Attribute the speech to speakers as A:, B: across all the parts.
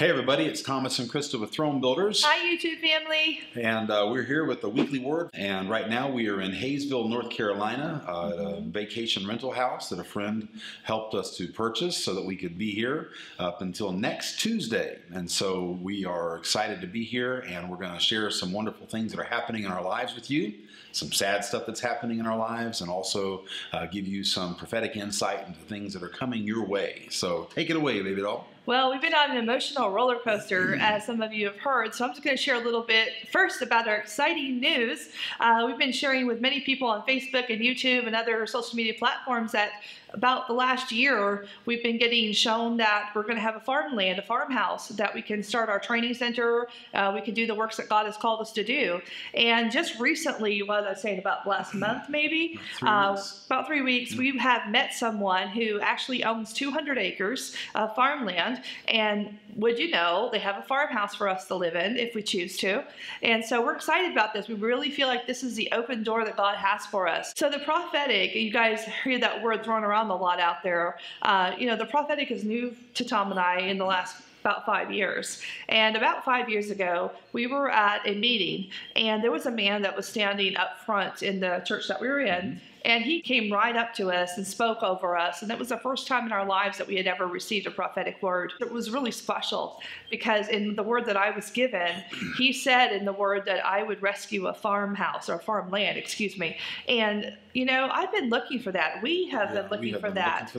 A: Hey everybody, it's Thomas and Krista with Throne Builders.
B: Hi YouTube family.
A: And we're here with the weekly word. And right now we are in Hayesville, North Carolina at a vacation rental house that a friend helped us to purchase so that we could be here up until next Tuesday. And so we are excited to be here, and we're going to share some wonderful things that are happening in our lives with you, some sad stuff that's happening in our lives, and also give you some prophetic insight into things that are coming your way. So take it away, baby doll.
B: Well, we've been on an emotional roller coaster, as some of you have heard, so I'm just going to share a little bit first about our exciting news. We've been sharing with many people on Facebook and YouTube and other social media platforms that about the last year, we've been getting shown that we're going to have a farmland, a farmhouse, that we can start our training center, we can do the works that God has called us to do. And just recently, what was I saying, about last month maybe? About 3 weeks, we have met someone who actually owns 200 acres of farmland, and would you know, they have a farmhouse for us to live in if we choose to. And so we're excited about this. We really feel like this is the open door that God has for us. So the prophetic, you guys hear that word thrown around a lot out there. You know, the prophetic is new to Tom and I in the last about 5 years. And about 5 years ago, we were at a meeting, and there was a man that was standing up front in the church that we were in. And he came right up to us and spoke over us. And that was the first time in our lives that we had ever received a prophetic word. It was really special because in the word that I was given, he said in the word that I would rescue a farmhouse, or farmland, excuse me. And, you know, I've been looking for that. We have been looking for that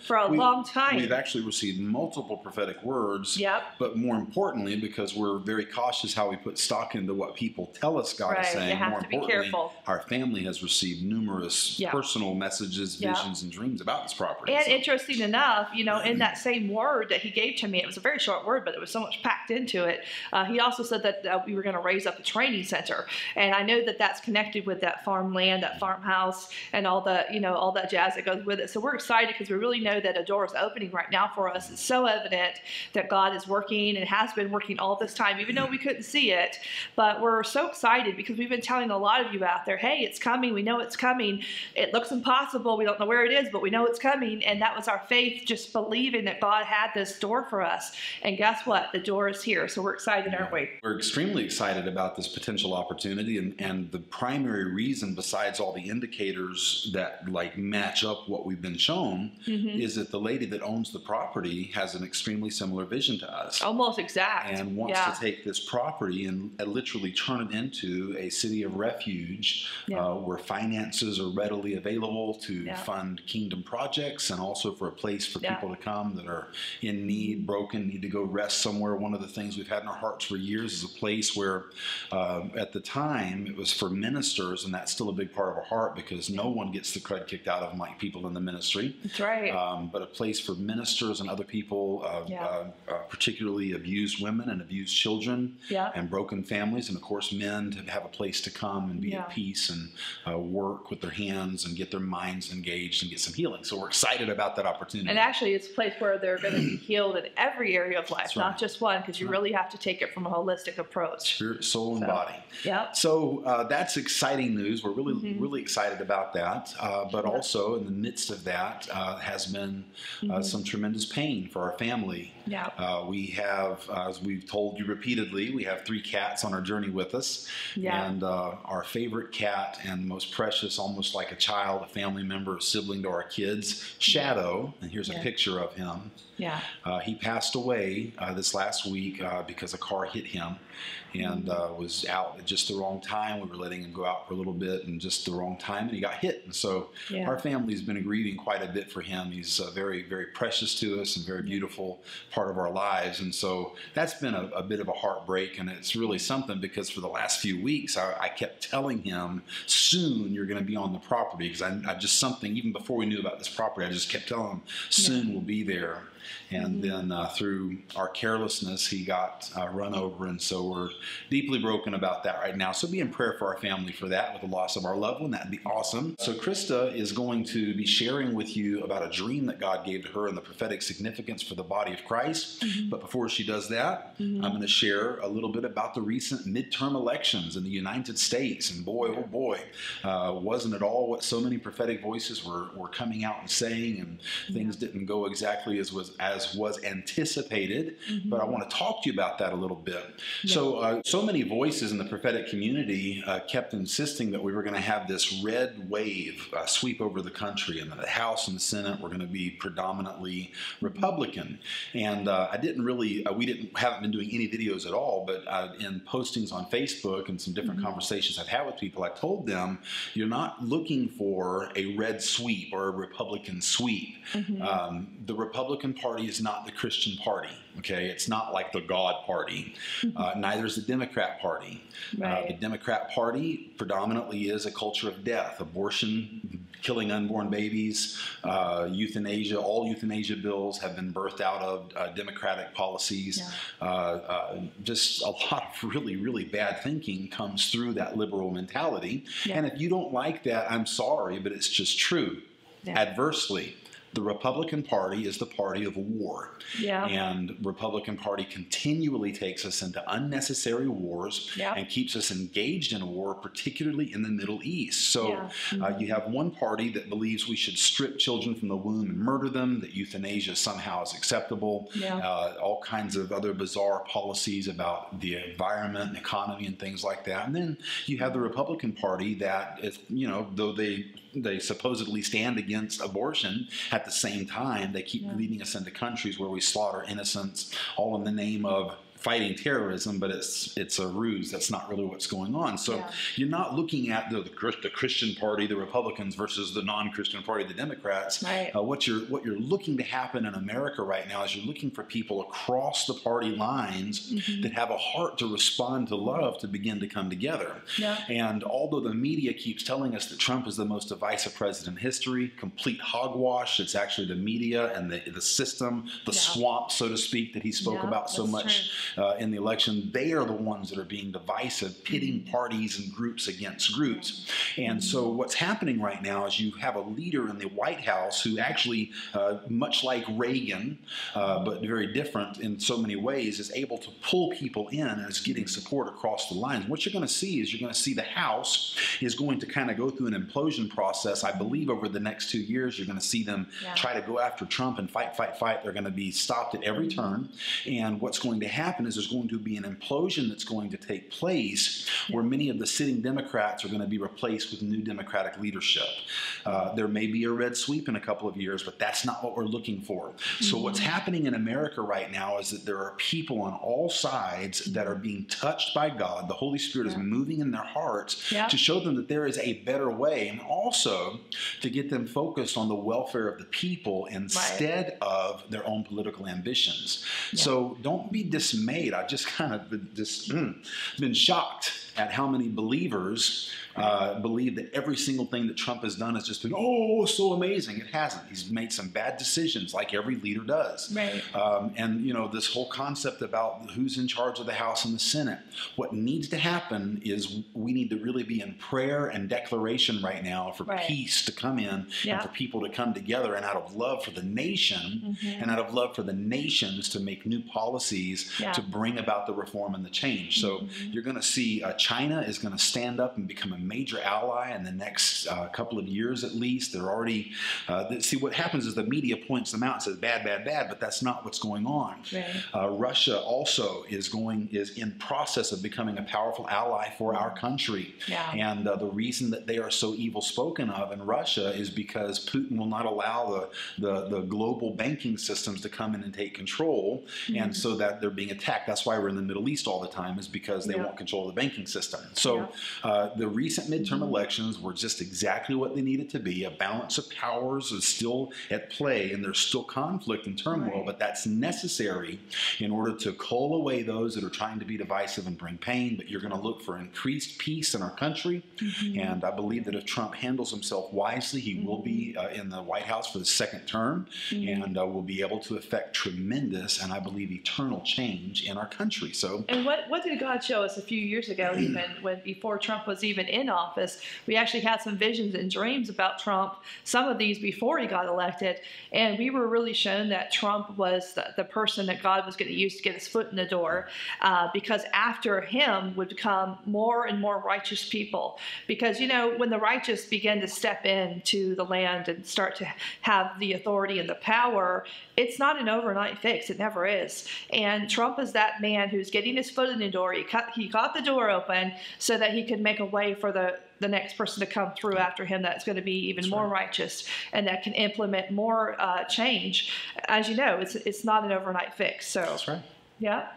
B: for a long time.
A: We've actually received multiple prophetic words.
B: Yep.
A: But more importantly, because we're very cautious how we put stock into what people tell us God is saying,
B: you have
A: more
B: to be
A: importantly,
B: careful.
A: Our family has received numerous personal messages, visions, and dreams about this property.
B: And interesting enough, you know, in that same word that he gave to me, it was a very short word, but there was so much packed into it. He also said that we were going to raise up a training center. And I know that that's connected with that farmland, that farmhouse, and all the, you know, all that jazz that goes with it. So we're excited because we really know that a door is opening right now for us. It's so evident that God is working and has been working all this time, even though we couldn't see it. But we're so excited because we've been telling a lot of you out there, hey, it's coming. We know it's coming. It looks impossible. We don't know where it is, but we know it's coming. And that was our faith, just believing that God had this door for us. And guess what? The door is here. So we're excited, aren't we?
A: We're extremely excited about this potential opportunity. And the primary reason, besides all the indicators that like match up what we've been shown, is that the lady that owns the property has an extremely similar vision to us.
B: Almost exact.
A: And wants to take this property and literally turn it into a city of refuge where finances are readily available to fund kingdom projects, and also for a place for people to come that are in need, broken, need to go rest somewhere. One of the things we've had in our hearts for years is a place where at the time it was for ministers, and that's still a big part of our heart because no one gets the crud kicked out of them like people in the ministry.
B: That's right.
A: But a place for ministers and other people, particularly abused women and abused children and broken families, and of course men, to have a place to come and be at peace and work with their hands and get their minds engaged and get some healing. So we're excited about that opportunity.
B: And actually, it's a place where they're going to be healed in every area of life, not just one, because you really have to take it from a holistic approach.
A: Spirit, soul, and body.
B: Yep.
A: So that's exciting news. We're really, really excited about that. But also in the midst of that has been some tremendous pain for our family. We have, as we've told you repeatedly, we have 3 cats on our journey with us. And our favorite cat and most precious, almost like a child, a family member, a sibling to our kids, Shadow, and here's a picture of him. He passed away this last week because a car hit him and was out at just the wrong time. We were letting him go out for a little bit and just the wrong time, and he got hit. And so our family's been grieving quite a bit for him. He's very, very precious to us and very beautiful part of our lives. And so that's been a bit of a heartbreak, and it's really something because for the last few weeks I kept telling him, soon you're going to be on the property, because I just something, even before we knew about this property, I just kept telling him, soon we'll be there. And then through our carelessness, he got run over, and so we're deeply broken about that right now. So be in prayer for our family for that, with the loss of our loved one. That'd be awesome. So Krista is going to be sharing with you about a dream that God gave to her and the prophetic significance for the body of Christ. But before she does that, I'm going to share a little bit about the recent midterm elections in the United States. And boy, oh boy, wasn't it all what so many prophetic voices were coming out and saying, and things didn't go exactly as was anticipated. But I want to talk to you about that a little bit. So many voices in the prophetic community kept insisting that we were going to have this red wave sweep over the country, and that the House and the Senate were going to be predominantly Republican. And we haven't been doing any videos at all, but in postings on Facebook and some different conversations I've had with people, I told them, you're not looking for a red sweep or a Republican sweep. The Republican Party is not the Christian Party. Okay, it's not like the God Party. Neither is the Democrat Party. The Democrat Party predominantly is a culture of death, abortion, killing unborn babies, euthanasia. All euthanasia bills have been birthed out of Democratic policies. Just a lot of really, really bad thinking comes through that liberal mentality. And if you don't like that, I'm sorry, but it's just true. Adversely, the Republican Party is the party of war. And Republican Party continually takes us into unnecessary wars and keeps us engaged in war, particularly in the Middle East. So you have one party that believes we should strip children from the womb and murder them, that euthanasia somehow is acceptable, all kinds of other bizarre policies about the environment and economy and things like that. And then you have the Republican Party that, though they supposedly stand against abortion, at the same time, they keep leading us into countries where we slaughter innocents, all in the name of fighting terrorism, but it's a ruse. That's not really what's going on. So you're not looking at the Christian Party, the Republicans, versus the non-Christian Party, the Democrats. What you're looking to happen in America right now is you're looking for people across the party lines that have a heart to respond to love to begin to come together. And although the media keeps telling us that Trump is the most divisive president in history, complete hogwash. It's actually the media and the system, the swamp, so to speak, that he spoke about so much in the election. They are the ones that are being divisive, pitting parties and groups against groups. And so what's happening right now is you have a leader in the White House who actually, much like Reagan, but very different in so many ways, is able to pull people in and is getting support across the lines. What you're going to see is you're going to see the House is going to kind of go through an implosion process. I believe over the next 2 years, you're going to see them try to go after Trump and fight. They're going to be stopped at every turn. And what's going to happen is there's going to be an implosion that's going to take place where many of the sitting Democrats are going to be replaced with new Democratic leadership. There may be a red sweep in a couple of years, but that's not what we're looking for. So what's happening in America right now is that there are people on all sides that are being touched by God. The Holy Spirit is moving in their hearts to show them that there is a better way, and also to get them focused on the welfare of the people instead of their own political ambitions. So don't be dismayed. I've just kind of been shocked at how many believers believe that every single thing that Trump has done has just been, so amazing. It hasn't. He's made some bad decisions like every leader does. And, this whole concept about who's in charge of the House and the Senate, what needs to happen is we need to really be in prayer and declaration right now for peace to come in and for people to come together, and out of love for the nation and out of love for the nations to make new policies to bring about the reform and the change. So you're going to see China is going to stand up and become a major ally in the next couple of years at least. They're already, see what happens is the media points them out and says bad, bad, bad, but that's not what's going on. Russia also is in process of becoming a powerful ally for our country. And the reason that they are so evil spoken of in Russia is because Putin will not allow the global banking systems to come in and take control, and so that they're being attacked. That's why we're in the Middle East all the time, is because they want control of the banking system. So the recent midterm elections were just exactly what they needed to be. A balance of powers is still at play, and there's still conflict and turmoil, but that's necessary in order to cull away those that are trying to be divisive and bring pain. But you're going to look for increased peace in our country, and I believe that if Trump handles himself wisely, he will be in the White House for the second term, and will be able to effect tremendous, and I believe eternal change change in our country. So,
B: and what did God show us a few years ago, even before Trump was even in office? We actually had some visions and dreams about Trump, some of these before he got elected, and we were really shown that Trump was the person that God was going to use to get his foot in the door, because after him would come more and more righteous people. Because, when the righteous begin to step into the land and start to have the authority and the power, it's not an overnight fix. It never is. And Trump is that man who's getting his foot in the door. He got the door open so that he could make a way for the next person to come through after him that's going to be even more righteous and that can implement more change. As you know, it's not an overnight fix. So that's right. Yeah.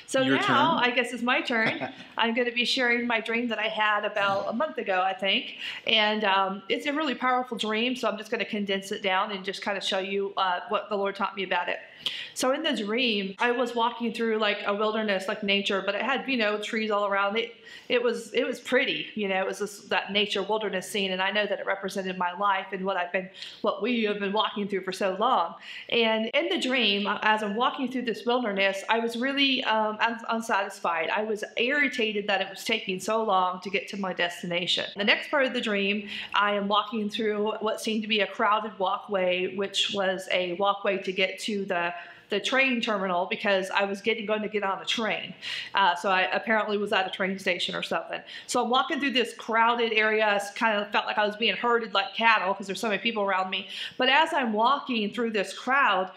B: So
A: Your
B: now,
A: turn.
B: I guess it's my turn. I'm going to be sharing my dream that I had about a month ago, I think. And it's a really powerful dream, so I'm just going to condense it down and just kind of show you what the Lord taught me about it. So in the dream, I was walking through like a wilderness, like nature, but it had, trees all around it. It was pretty, it was that nature wilderness scene. And I know that it represented my life and what we have been walking through for so long. And in the dream, as I'm walking through this wilderness, I was really unsatisfied. I was irritated that it was taking so long to get to my destination. The next part of the dream, I am walking through what seemed to be a crowded walkway, which was a walkway to get to the train terminal, because I was going to get on a train. So I apparently was at a train station or something. So I'm walking through this crowded area. It kind of felt like I was being herded like cattle because there's so many people around me. But as I'm walking through this crowd,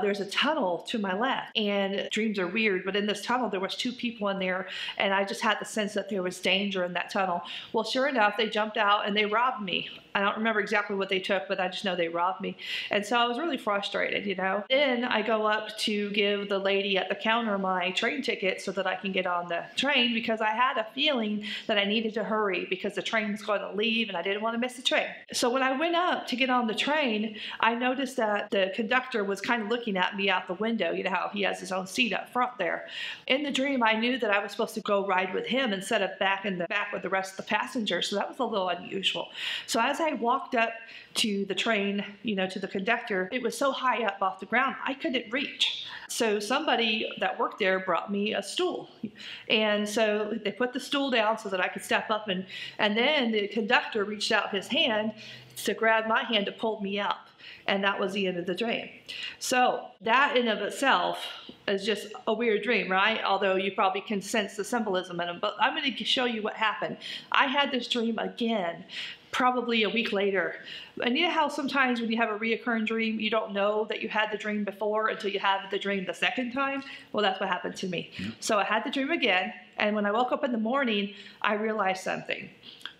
B: there's a tunnel to my left. And dreams are weird, but in this tunnel, there was 2 people in there. And I just had the sense that there was danger in that tunnel. Well, sure enough, they jumped out and they robbed me. I don't remember exactly what they took, but I just know they robbed me. And so I was really frustrated, Then I go up to give the lady at the counter my train ticket so that I can get on the train, because I had a feeling that I needed to hurry because the train was going to leave and I didn't want to miss the train. So when I went up to get on the train, I noticed that the conductor was kind of looking at me out the window. How he has his own seat up front there. In the dream, I knew that I was supposed to go ride with him instead of back in the back with the rest of the passengers. So that was a little unusual. So as I walked up to the train, to the conductor, it was so high up off the ground, I couldn't reach. So somebody that worked there brought me a stool. And so they put the stool down so that I could step up, and then the conductor reached out his hand to grab my hand to pull me up. And that was the end of the dream. So that in of itself is just a weird dream, right? Although you probably can sense the symbolism in them. But I'm going to show you what happened. I had this dream again, probably a week later. And you know how sometimes when you have a reoccurring dream, you don't know that you had the dream before until you have the dream the second time? Well, that's what happened to me. So I had the dream again. And when I woke up in the morning, I realized something.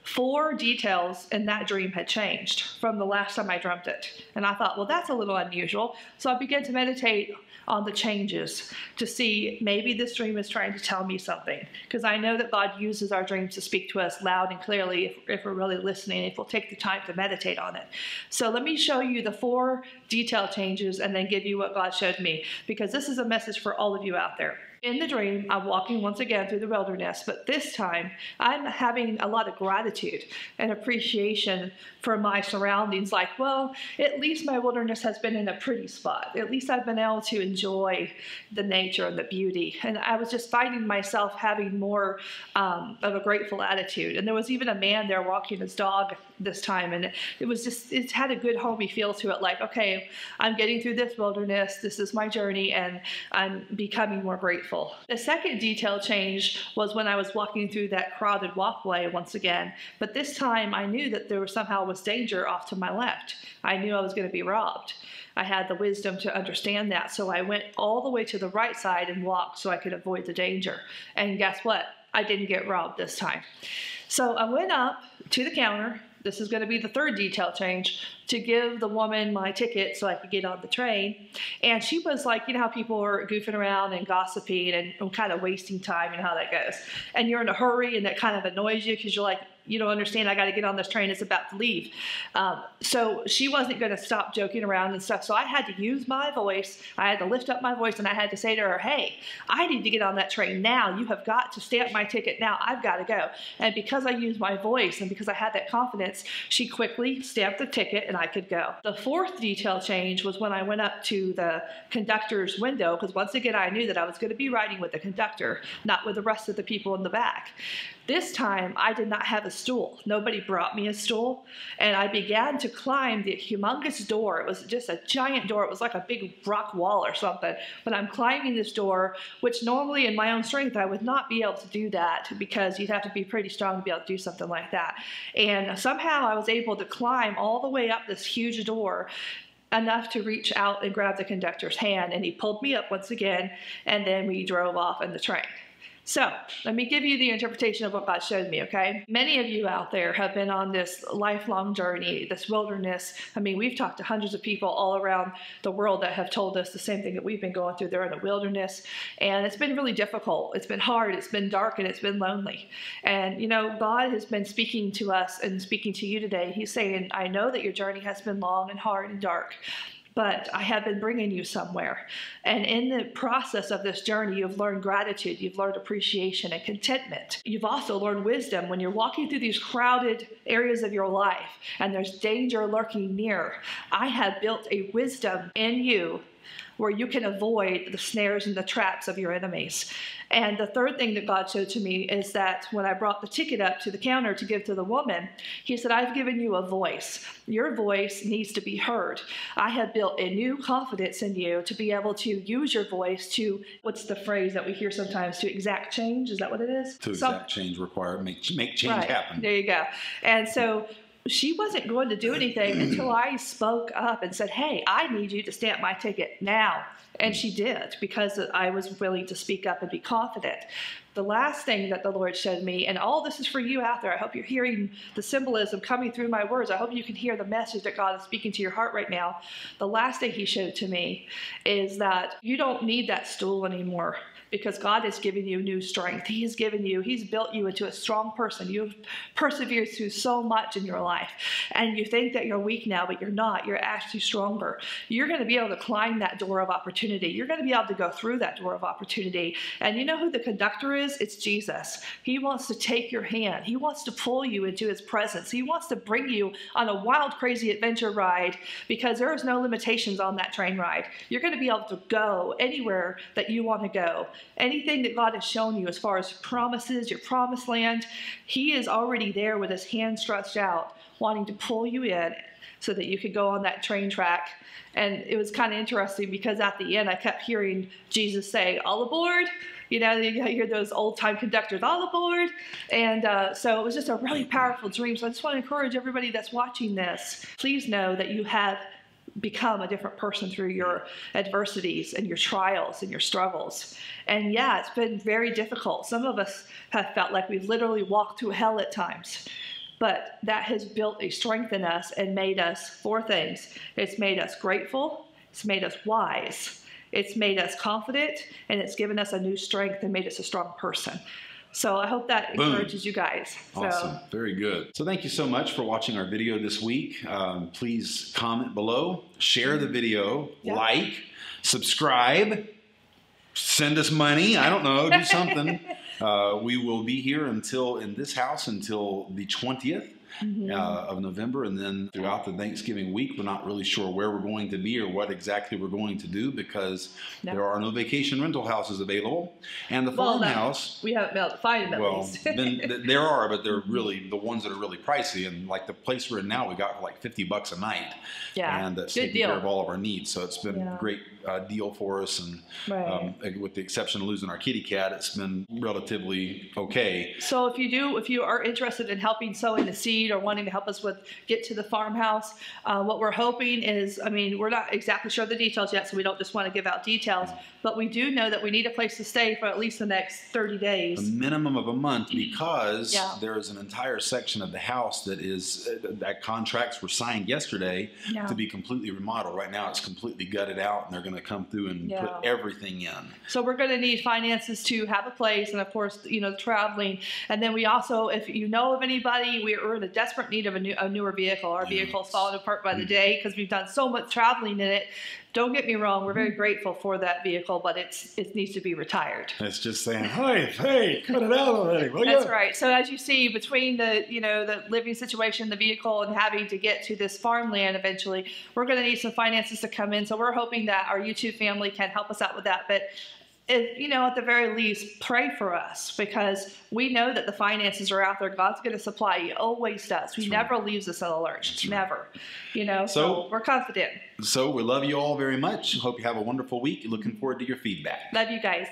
B: 4 details in that dream had changed from the last time I dreamt it. And I thought, well, that's a little unusual. So I began to meditate on the changes to see maybe this dream is trying to tell me something. Because I know that God uses our dreams to speak to us loud and clearly if we're really listening, if we'll take the time to meditate on it. So let me show you the 4 detail changes and then give you what God showed me, because this is a message for all of you out there. In the dream, I'm walking once again through the wilderness, but this time I'm having a lot of gratitude and appreciation for my surroundings. Like, well, at least my wilderness has been in a pretty spot. At least I've been able to enjoy the nature and the beauty. And I was just finding myself having more of a grateful attitude. And there was even a man there walking his dog this time. And it had a good homey feel to it. Like, okay, I'm getting through this wilderness. This is my journey, and I'm becoming more grateful. The second detail change was when I was walking through that crowded walkway once again, but this time I knew that there somehow was danger off to my left. I knew I was going to be robbed. I had the wisdom to understand that, so I went all the way to the right side and walked so I could avoid the danger. And guess what? I didn't get robbed this time. So I went up to the counter. This is going to be the third detail change, to give the woman my ticket so I could get on the train. And she was like, how people are goofing around and gossiping and kind of wasting time, how that goes. And you're in a hurry and that kind of annoys you because you're like, you don't understand. I got to get on this train. It's about to leave. So she wasn't going to stop joking around and stuff. So I had to use my voice. I had to lift up my voice, and I had to say to her, hey, I need to get on that train now. You have got to stamp my ticket now. I've got to go. And because I used my voice and because I had that confidence, she quickly stamped the ticket and I could go. The fourth detail change was when I went up to the conductor's window, because once again, I knew that I was going to be riding with the conductor, not with the rest of the people in the back. This time, I did not have a stool. Nobody brought me a stool. And I began to climb the humongous door. It was just a giant door. It was like a big rock wall or something. But I'm climbing this door, which normally in my own strength, I would not be able to do that, because you'd have to be pretty strong to be able to do something like that. And somehow I was able to climb all the way up this huge door, enough to reach out and grab the conductor's hand. And he pulled me up once again, and then we drove off in the train. So let me give you the interpretation of what God showed me, okay? Many of you out there have been on this lifelong journey, this wilderness. I mean, we've talked to hundreds of people all around the world that have told us the same thing that we've been going through. They're in a wilderness, and it's been really difficult. It's been hard, it's been dark, and it's been lonely. And, you know, God has been speaking to us and speaking to you today. He's saying, I know that your journey has been long and hard and dark, but I have been bringing you somewhere. And in the process of this journey, you've learned gratitude, you've learned appreciation and contentment. You've also learned wisdom when you're walking through these crowded areas of your life and there's danger lurking near. I have built a wisdom in you where you can avoid the snares and the traps of your enemies. And the third thing that God showed to me is that when I brought the ticket up to the counter to give to the woman, he said, I've given you a voice. Your voice needs to be heard. I have built a new confidence in you to be able to use your voice to, what's the phrase that we hear sometimes, to exact change? Is that what it is?
A: To exact change require, make change happen.
B: There you go. And so she wasn't going to do anything until I spoke up and said, hey, I need you to stamp my ticket now. And she did, because I was willing to speak up and be confident. The last thing that the Lord showed me, and all this is for you out there, I hope you're hearing the symbolism coming through my words. I hope you can hear the message that God is speaking to your heart right now. The last thing he showed to me is that you don't need that stool anymore, because God has given you new strength. He's built you into a strong person. You've persevered through so much in your life. And you think that you're weak now, but you're not. You're actually stronger. You're going to be able to climb that door of opportunity. You're going to be able to go through that door of opportunity. And you know who the conductor is? It's Jesus. He wants to take your hand. He wants to pull you into his presence. He wants to bring you on a wild, crazy adventure ride, because there is no limitations on that train ride. You're going to be able to go anywhere that you want to go. Anything that God has shown you as far as promises, your promised land, he is already there with his hand stretched out, wanting to pull you in so that you could go on that train track. And it was kind of interesting, because at the end I kept hearing Jesus say, all aboard. You know, you hear those old-time conductors, all aboard. And so it was just a really powerful dream. So I just want to encourage everybody that's watching this, please know that you have become a different person through your adversities and your trials and your struggles. And yeah, it's been very difficult. Some of us have felt like we've literally walked through hell at times. But that has built a strength in us and made us four things. It's made us grateful. It's made us wise. It's made us confident. And it's given us a new strength and made us a strong person. So I hope that encourages you guys.
A: Awesome. Very good. So thank you so much for watching our video this week. Please comment below, share the video, like, subscribe, send us money. I don't know, do something. We will be here in this house until the 20th. Of November, and then throughout the Thanksgiving week, we're not really sure where we're going to be or what exactly we're going to do, because there are no vacation rental houses available, and the farmhouse
B: we haven't been able to find them. At least.
A: There are, but they're really the ones that are really pricey, and like the place we're in now, we got for like $50 a night, and that's taking care of all of our needs. So it's been a great deal for us, and with the exception of losing our kitty cat, it's been relatively okay.
B: So if you are interested in helping sowing the seed seed or wanting to help us with get to the farmhouse. What we're hoping is, I mean, we're not exactly sure the details yet, so we don't just want to give out details, but we do know that we need a place to stay for at least the next 30 days.
A: A minimum of a month, because there is an entire section of the house that contracts were signed yesterday to be completely remodeled. Right now it's completely gutted out, and they're going to come through and put everything in.
B: So we're going to need finances to have a place, and of course, you know, traveling. And then we also, if you know of anybody, we're in a desperate need of a newer vehicle. Our vehicle's falling apart by the day because we've done so much traveling in it. Don't get me wrong, we're very grateful for that vehicle, but it needs to be retired.
A: It's just saying, hey, cut it out already.
B: That's right. So as you see, between the living situation, the vehicle, and having to get to this farmland eventually, we're going to need some finances to come in. So we're hoping that our YouTube family can help us out with that. But at the very least, pray for us, because we know that the finances are out there. God's going to supply. He always does. He never leaves us in a lurch. Never. So we're confident.
A: So we love you all very much. Hope you have a wonderful week. Looking forward to your feedback.
B: Love you guys.